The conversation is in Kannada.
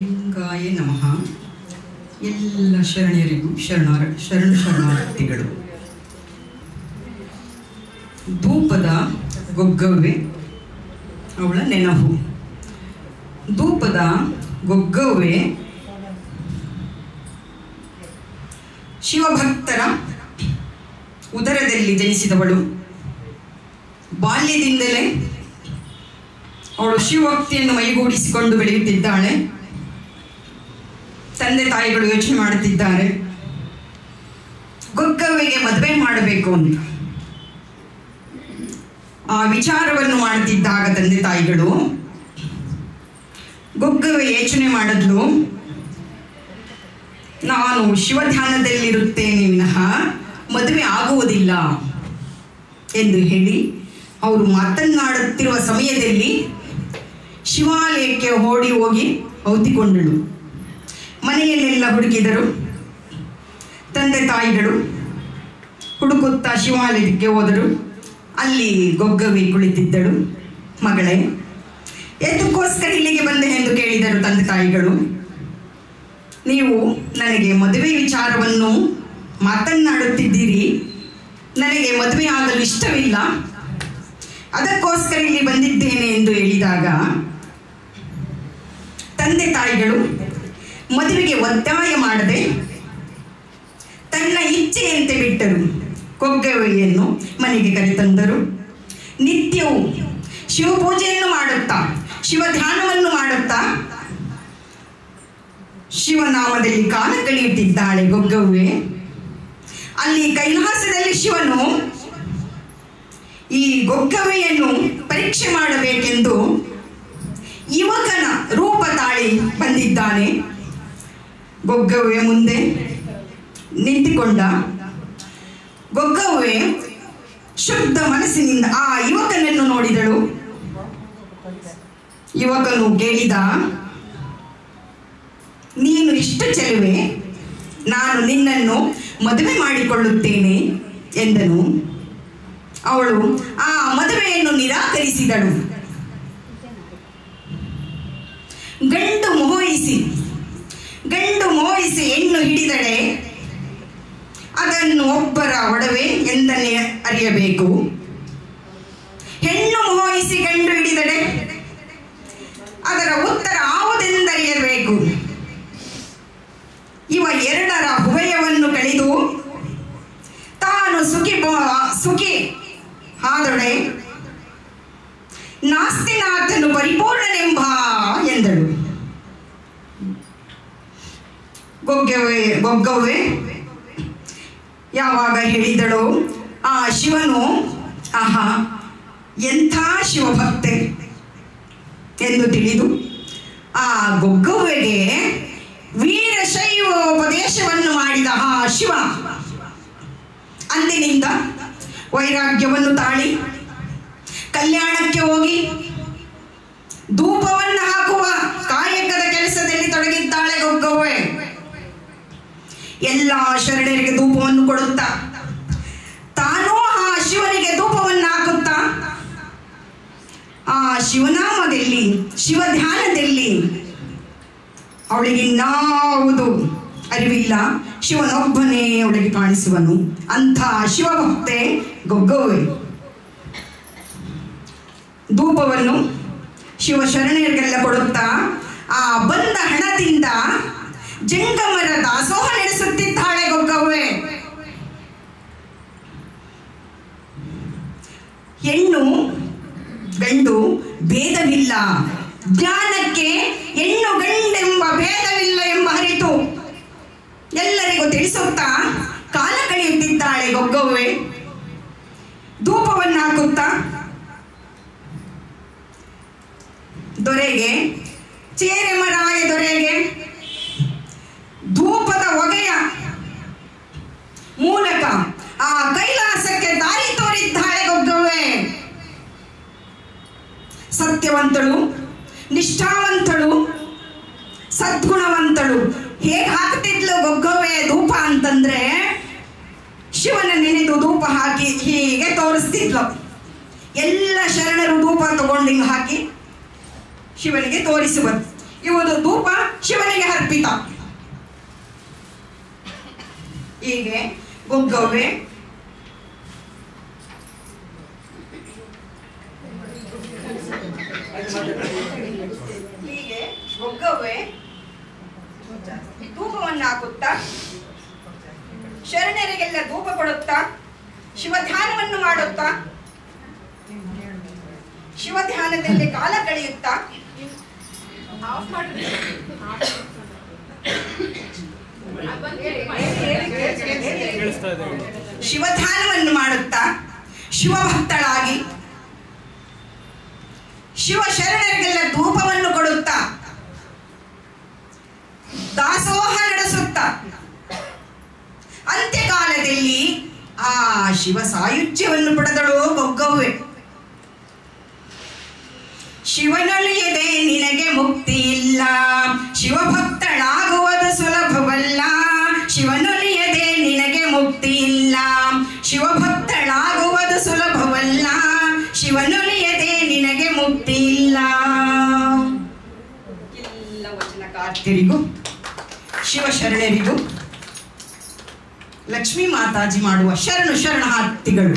ಲಿಂಗಾಯ ನಮಃ. ಎಲ್ಲ ಶರಣರಿಗೂ ಶರಣಾರ್ಥಿಗಳು. ಧೂಪದ ಗೊಗ್ಗವ್ವೆ ಅವಳ ನೆನಹು. ಧೂಪದ ಗೊಗ್ಗವ್ವೆ ಶಿವಭಕ್ತರ ಉದರದಲ್ಲಿ ಜನಿಸಿದವಳು. ಬಾಲ್ಯದಿಂದಲೇ ಅವಳು ಶಿವಭಕ್ತಿಯನ್ನು ಮೈಗೂಡಿಸಿಕೊಂಡು ಬೆಳೆಯುತ್ತಿದ್ದಾಳೆ. ತಂದೆ ತಾಯಿಗಳು ಯೋಚನೆ ಮಾಡುತ್ತಿದ್ದಾರೆ, ಗೊಗ್ಗವ್ವೆಗೆ ಮದುವೆ ಮಾಡಬೇಕು ಅಂತ. ಆ ವಿಚಾರವನ್ನು ಮಾಡುತ್ತಿದ್ದಾಗ ತಂದೆ ತಾಯಿಗಳು ಗೊಗ್ಗವ್ವೆ ಯೋಚನೆ ಮಾಡಿದ್ಲು, ನಾನು ಶಿವಧ್ಯಾನದಲ್ಲಿರುತ್ತೇನೆ ವಿನಃ ಮದುವೆ ಆಗುವುದಿಲ್ಲ ಎಂದು ಹೇಳಿ ಅವರು ಮಾತನಾಡುತ್ತಿರುವ ಸಮಯದಲ್ಲಿ ಶಿವಾಲಯಕ್ಕೆ ಓಡಿ ಹೋಗಿ ಔತಿಕೊಂಡಳು. ಮನೆಯಲ್ಲೆಲ್ಲ ಹುಡುಕಿದರು. ತಂದೆ ತಾಯಿಗಳು ಹುಡುಕುತ್ತಾ ಶಿವಾಲಯಕ್ಕೆ ಹೋದರು. ಅಲ್ಲಿ ಗೊಗ್ಗವ್ವೆ ಕುಳಿತಿದ್ದಳು. ಮಗಳೇ, ಎದಕ್ಕೋಸ್ಕರ ಇಲ್ಲಿಗೆ ಬಂದೆ ಎಂದು ಕೇಳಿದರು ತಂದೆ ತಾಯಿಗಳು. ನೀವು ನನಗೆ ಮದುವೆ ವಿಚಾರವನ್ನು ಮಾತನಾಡುತ್ತಿದ್ದೀರಿ, ನನಗೆ ಮದುವೆ ಆಗಲು ಇಷ್ಟವಿಲ್ಲ, ಅದಕ್ಕೋಸ್ಕರ ಇಲ್ಲಿ ಬಂದಿದ್ದೇನೆ ಎಂದು ಹೇಳಿದಾಗ ತಂದೆ ತಾಯಿಗಳು ಮದುವೆಗೆ ಒತ್ತಾಯ ಮಾಡದೆ ತನ್ನ ಇಚ್ಛೆಯಂತೆ ಬಿಟ್ಟರು. ಗೊಗ್ಗವ್ವೆಯನ್ನು ಮನೆಗೆ ಕರೆತಂದರು. ನಿತ್ಯವೂ ಶಿವಪೂಜೆಯನ್ನು ಮಾಡುತ್ತಾ ಶಿವಧ್ಯಾನವನ್ನು ಮಾಡುತ್ತಾ ಶಿವನಾಮದಲ್ಲಿ ಕಾಲ ಕಳೆಯುತ್ತಿದ್ದಾಳೆ ಗೊಗ್ಗವ್ವೆ. ಅಲ್ಲಿ ಕೈಲಾಸದಲ್ಲಿ ಶಿವನು ಈ ಗೊಗ್ಗವ್ವೆಯನ್ನು ಪರೀಕ್ಷೆ ಮಾಡಬೇಕೆಂದು ಯುವಕನ ರೂಪ ತಾಳಿ ಬಂದಿದ್ದಾನೆ. ಗೊಗ್ಗವ್ವೆ ಮುಂದೆ ನಿಂತುಕೊಂಡ. ಗೊಗ್ಗವ್ವೆ ಶುದ್ಧ ಮನಸ್ಸಿನಿಂದ ಆ ಯುವಕನನ್ನು ನೋಡಿದಳು. ಯುವಕನು ಕೇಳಿದ, ನೀನು ಇಷ್ಟು ಚೆಲುವೆ, ನಾನು ನಿನ್ನನ್ನು ಮದುವೆ ಮಾಡಿಕೊಳ್ಳುತ್ತೇನೆ ಎಂದನು. ಅವಳು ಆ ಮದುವೆಯನ್ನು ನಿರಾಕರಿಸಿದಳು. ಗಂಡು ಮೋಹಿಸಿ ಹೆಣ್ಣು ಹಿಡಿದಡೆ ಅದನ್ನು ಒಬ್ಬರ ಒಡವೆ ಎಂದನೇ ಅರಿಯಬೇಕು. ಹೆಣ್ಣು ಮೋಹಿಸಿ ಗಂಡು ಹಿಡಿದಡೆ ಅದರ ಉತ್ತರ ಯಾವುದೆಂದರಿಯಬೇಕು. ಇವ ಎರಡರ ಉಭಯವನ್ನು ಕಳೆದು ತಾನು ಸುಖಿ ಆದೊಡೆ ನಾಸ್ತಿನಾಥನು ಪರಿಪೂರ್ಣನೆಂಬ ಎಂದಳು. ಗೊಗ್ಗವ್ವೆ ಯಾವಾಗ ಹೇಳಿದಳು, ಆ ಶಿವನು ಆಹಾ ಎಂಥ ಶಿವಭಕ್ತೆ ಎಂದು ತಿಳಿದು ಆ ಗೊಗ್ಗವ್ವೆಗೆ ವೀರಶೈವ ಉಪದೇಶವನ್ನು ಮಾಡಿದ ಆ ಶಿವ ಅಂದಿನಿಂದ ವೈರಾಗ್ಯವನ್ನು ತಾಳಿ ಕಲ್ಯಾಣಕ್ಕೆ ಹೋಗಿ ಧೂಪವನ್ನು ಹಾಕುವ ಕಾಯಕದ ಕೆಲಸದಲ್ಲಿ ತೊಡಗಿದ್ದಾಳೆ ಗೊಗ್ಗವ್ವೆ. ಎಲ್ಲ ಶರಣರಿಗೆ ಧೂಪವನ್ನು ಕೊಡುತ್ತಾ ತಾನೂ ಆ ಶಿವನಿಗೆ ಧೂಪವನ್ನು ಹಾಕುತ್ತಾ ಆ ಶಿವನಾಮದಲ್ಲಿ ಶಿವಧ್ಯಾನದಲ್ಲಿ ಅವಳಿಗೆ ಇನ್ನಾವುದು ಅರಿವಿಲ್ಲ. ಶಿವನೊಬ್ಬನೇ ಅವಳಿಗೆ ಕಾಣಿಸುವನು. ಅಂಥ ಶಿವಭಕ್ತೆ ಗೊಗ್ಗವ್ವೆ. ಧೂಪವನ್ನು ಶಿವಶರಣರಿಗೆಲ್ಲ ಕೊಡುತ್ತಾ ಆ ಬಂದ ಹಣದಿಂದ ಜಂಗಮರ ದಾಸೋಹ ನಡೆಸುತ್ತಿದ್ದಾಳೆ ಗೊಗ್ಗವ್ವೆ. ಹೆಣ್ಣು ಗಂಡು ಭೇದವಿಲ್ಲ, ಜ್ಞಾನಕ್ಕೆ ಹೆಣ್ಣು ಗಂಡೆಂಬ ಭೇದವಿಲ್ಲ ಎಂಬ ಅರಿತು ಎಲ್ಲರಿಗೂ ತಿಳಿಸುತ್ತಾ ಕಾಲ ಕಳೆಯುತ್ತಿದ್ದಾಳೆ ಗೊಗ್ಗವ್ವೆ. ಧೂಪವನ್ನು ಹಾಕುತ್ತಾ ದೊರೆಗೆ, ಚೇರೆಮರಾಯ ದೊರೆಗೆ ಧೂಪದ ಹೊಗೆಯ ಮೂಲಕ ಆ ಕೈಲಾಸಕ್ಕೆ ದಾರಿ ತೋರಿದ್ದಾಳೆ ಗೊಗ್ಗವ್ವೆ. ಸತ್ಯವಂತಳು, ನಿಷ್ಠಾವಂತಳು, ಸದ್ಗುಣವಂತಳು. ಹೇಗೆ ಹಾಕ್ತಿದ್ಲು ಗೊಗ್ಗವ್ವೆ ಧೂಪ ಅಂತಂದ್ರೆ, ಶಿವನ ನೆನೆದು ಧೂಪ ಹಾಕಿ ಹೀಗೆ ತೋರಿಸ್ತಿದ್ಲು. ಎಲ್ಲ ಶರಣರು ಧೂಪ ತಗೊಂಡು ಹಿಂಗೆ ಹಾಕಿ ಶಿವನಿಗೆ ತೋರಿಸುವರು. ಇವುದು ಧೂಪ ಶಿವನಿಗೆ ಅರ್ಪಿತ. ಹೀಗೆ ಗೊಗ್ಗವ್ವೆ ಧೂಪವನ್ನು ಹಾಕುತ್ತಾ ಶರಣರಿಗೆಲ್ಲ ಧೂಪ ಕೊಡುತ್ತಾ ಶಿವಧ್ಯಾನವನ್ನು ಮಾಡುತ್ತಾ ಶಿವಧ್ಯಾನದಲ್ಲಿ ಕಾಲ ಕಳೆಯುತ್ತಾ ಶಿವಧ್ಯಾನವನ್ನು ಮಾಡುತ್ತಾ ಶಿವಭಕ್ತಳಾಗಿ ಶಿವ ಶರಣರಿಗೆಲ್ಲ ಧೂಪವನ್ನು ಕೊಡುತ್ತಾ ದಾಸೋಹ ನಡೆಸುತ್ತಾ ಅಂತ್ಯಕಾಲದಲ್ಲಿ ಆ ಶಿವ ಸಾಯುಜ್ಯವನ್ನು ಪಡೆದಳು ಗೊಗ್ಗವ್ವೆ. ಶಿವನೊಲಿಯದೆ ನಿನಗೆ ಮುಕ್ತಿ ಇಲ್ಲ, ಶಿವಭಕ್ತಳಾಗುವುದು ಸುಲಭವಲ್ಲ. ಶಿವನೊಲಿಯದೆ ನಿನಗೆ ಮುಕ್ತಿ ಇಲ್ಲ, ಶಿವಭಕ್ತಳಾಗುವುದು ಸುಲಭವಲ್ಲ. ಶಿವನೊಲಿಯದೆ ನಿನಗೆ ಮುಕ್ತಿ ಇಲ್ಲ. ಎಲ್ಲ ವಚನಕಾರ್ತಿಯರಿಗೂ ಶಿವಶರಣರಿಗೂ ಲಕ್ಷ್ಮೀ ಮಾತಾಜಿ ಮಾಡುವ ಶರಣು ಶರಣಾರ್ಥಿಗಳು.